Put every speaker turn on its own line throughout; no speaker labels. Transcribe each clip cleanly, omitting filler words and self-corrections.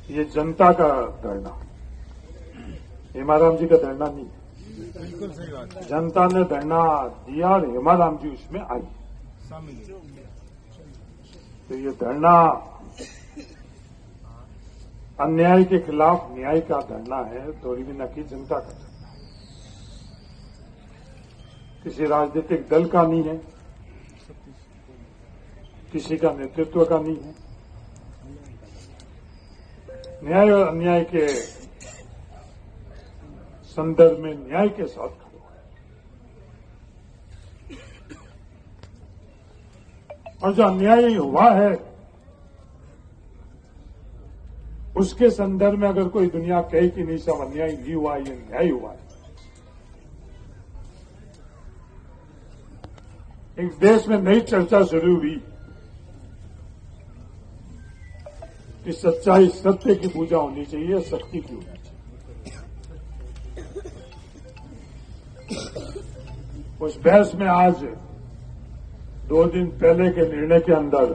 ये जनता का धरना, हेमाराम जी का धरना नहीं है।
बिल्कुल सही बात है।
जनता ने धरना दिया और हेमाराम जी उसमें आई। तो ये धरना अन्याय के खिलाफ न्याय का धरना है, दोरीमीना की जनता का धरना है। किसी राजनीतिक दल का नहीं है, किसी का नेतृत्व का नहीं है। न्याय और अन्याय के संदर्भ में न्याय के साथ खड़े हैं। और जो अन्याय हुआ है उसके संदर्भ में अगर कोई दुनिया कहे कि नहीं सब अन्याय नहीं हुआ, ये न्याय हुआ है। एक देश में नई चर्चा शुरू हुई कि सच्चाई सत्य की पूजा होनी चाहिए, शक्ति की होनी चाहिए। उस बहस में आज 2 दिन पहले के निर्णय के अंदर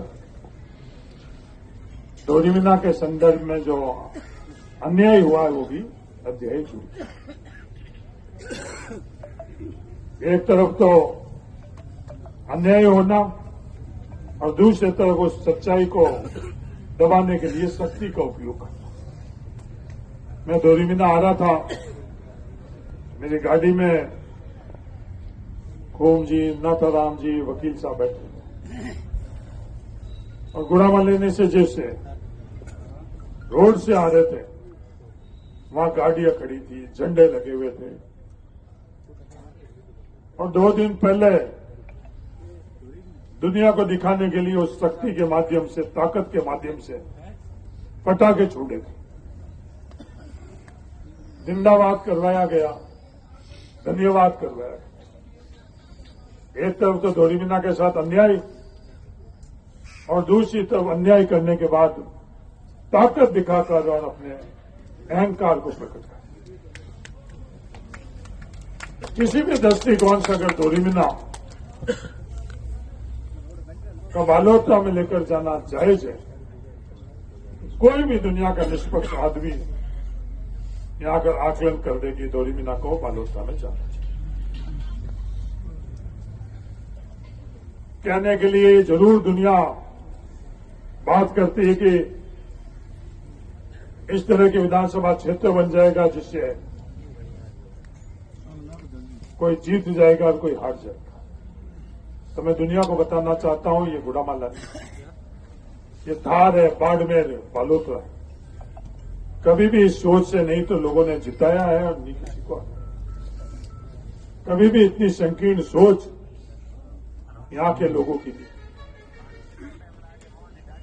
दोरीमीना के संदर्भ में जो अन्याय हुआ है वो भी अध्याय हुआ। एक तरफ तो अन्याय होना और दूसरी तरफ उस सच्चाई को दबाने के लिए शक्ति का उपयोग करना। मैं दोरीमीना आ रहा था, मेरी गाड़ी में खोम जी, नाथाराम जी, वकील साहब बैठे और गुड़ामा लेने से जैसे रोड से आ रहे थे, वहां गाड़ियां खड़ी थी, झंडे लगे हुए थे। और 2 दिन पहले दुनिया को दिखाने के लिए उस शक्ति के माध्यम से, ताकत के माध्यम से पटाखे छूटे थे। जिंदाबाद करवाया गया, धन्यवाद करवाया गया। एक तरफ तो दोरीमीना के साथ अन्याय और दूसरी तरफ अन्याय करने के बाद ताकत दिखाकर और अपने अहंकार को प्रकट कर। किसी भी दृष्टिकोण से अगर दोरीमीना का बालोतरा में लेकर जाना जायज है, कोई भी दुनिया का निष्पक्ष आदमी यहां आकर आकलन कर दे कि दोरीमीना को बालोतरा में जाना चाहिए। कहने के लिए जरूर दुनिया बात करती है कि इस तरह के विधानसभा क्षेत्र बन जाएगा जिससे कोई जीत जाएगा और कोई हार जाएगा। तो मैं दुनिया को बताना चाहता हूं, ये गुड़ामाला नहीं, ये धार है, बाड़मेर, बालोतरा है। कभी भी इस सोच से नहीं तो लोगों ने जिताया है और नहीं किसी को। कभी भी इतनी संकीर्ण सोच यहां के लोगों की नहीं।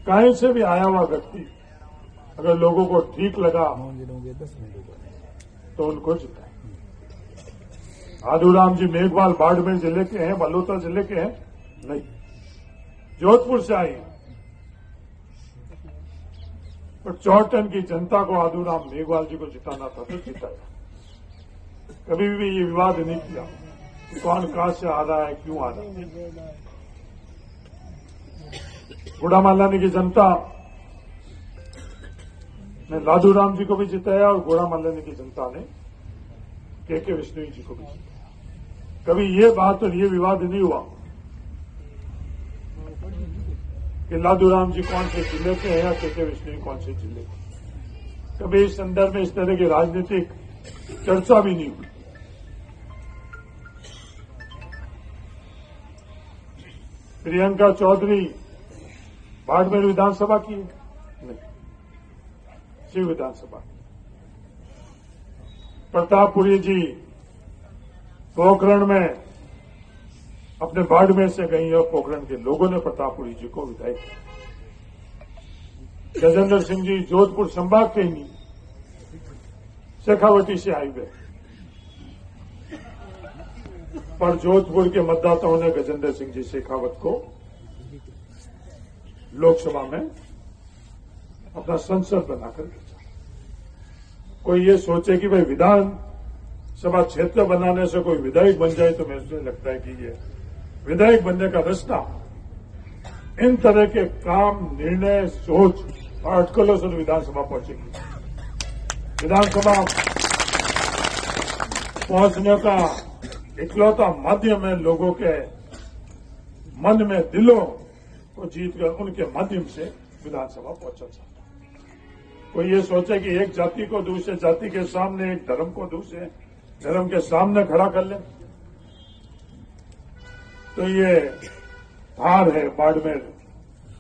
कहीं से भी आया हुआ व्यक्ति अगर लोगों को ठीक लगा तो उनको जिताए। आदूराम जी मेघवाल बाड़मेर जिले के हैं, बालोतरा जिले के हैं नहीं, जोधपुर से आए हैं। पर चौटन की जनता को आदूराम मेघवाल जी को जिताना था तो जिताया। कभी भी ये विवाद नहीं किया कि कौन कहां से आ रहा है, क्यों आ रहा है। गुड़ामालानी की जनता ने लादूराम जी को भी जिताया और गुड़ामालानी की जनता ने के विष्णु जी को भी जिताया। कभी ये बात और ये विवाद नहीं हुआ कि लादूराम जी कौन से जिले के हैं या के विष्णु कौन से जिले के। कभी इस संदर्भ में इस तरह की राजनीतिक चर्चा भी नहीं हुई। प्रियंका चौधरी बाड़मेर विधानसभा की नहीं, शिव विधानसभा। प्रतापपुरी जी पोखरण में अपने बाड़मेर से गई और पोखरण के लोगों ने प्रतापपुरी जी को विधायक किया। गजेंद्र सिंह जी जोधपुर संभाग के ही नहीं, शेखावटी से आए हुए, पर जोधपुर के मतदाताओं ने गजेंद्र सिंह जी शेखावत को लोकसभा में अपना संसद बनाकर भेजा। कोई ये सोचे कि भाई विधानसभा क्षेत्र बनाने से कोई विधायक बन जाए तो मुझे लगता है कि ये विधायक बनने का रास्ता इन तरह के काम, निर्णय, सोच और अटकलों से विधानसभा पहुंचेगी। विधानसभा पहुंचने का इकलौता माध्यम है लोगों के मन में, दिलों को जीतकर उनके माध्यम से विधानसभा पहुंचा जाता। कोई ये सोचे कि एक जाति को दूसरे जाति के सामने, एक धर्म को दूसरे धर्म के सामने खड़ा कर ले, तो ये हार है। बाड़मेर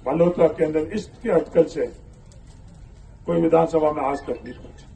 बालोतरा के अंदर इसके अटकल से कोई विधानसभा में आज तक नहीं पहुंचा।